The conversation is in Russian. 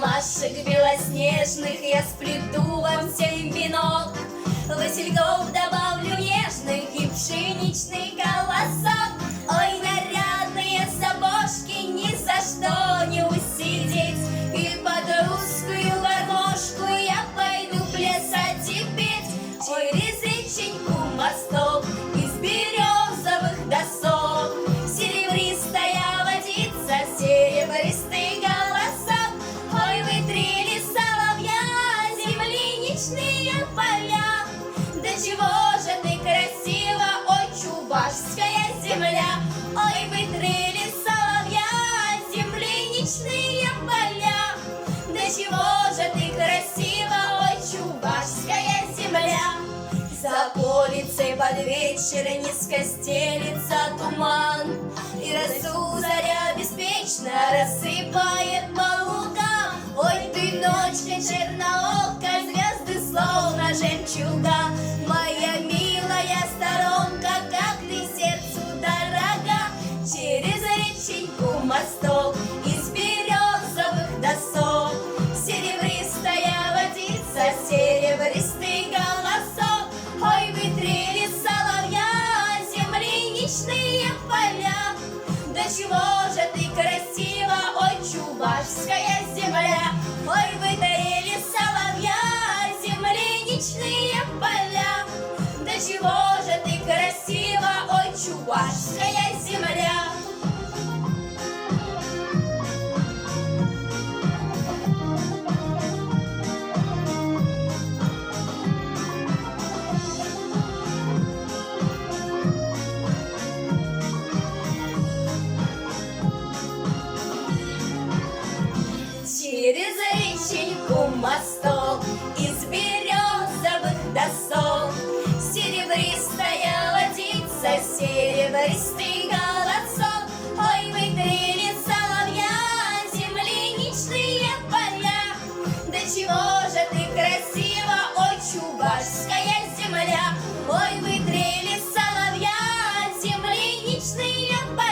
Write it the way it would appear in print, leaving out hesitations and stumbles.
ромашек белоснежных я сплету вам всем венок. Васильков добавлю нежных и пшеничный колосок. Ой, нарядные сапожки ни за что не усидеть, и под русскую гармошку я пойду плясать и петь. Через реченьку мосток из березовых досок, серебристая водица, серебристый голосок. Ой, вы трели соловья, земляничные поля. Да чего же ты красива, ой, чувашская земля. Ой, вы трели соловья, земляничные поля. Да чего же ты красива, ой, чувашская земля. За полицей под вечер низко стелится туман, и росу заря беспечно рассыпает по лугам. Ой, ты, ночка черноокая, звезды словно жемчуга. Моя милая сторонка, как ты сердцу дорога. Через реченьку мосток из березовых досок, серебристая водица, серебристый голосок. Ой, вы трели соловья, земляничные поля. Да чего же ты красива, ой, чувашская земля. Ой, вы трели соловья, земляничные поля. Да чего же ты красива, ой, чувашская земля. Через реченьку мосток из березовых досок, серебристая водица, серебристый голосок. Ой, вы трели соловья, земляничные поля. Да чего же ты красива, ой, чувашская земля. Ой, вы трели соловья, земляничные поля.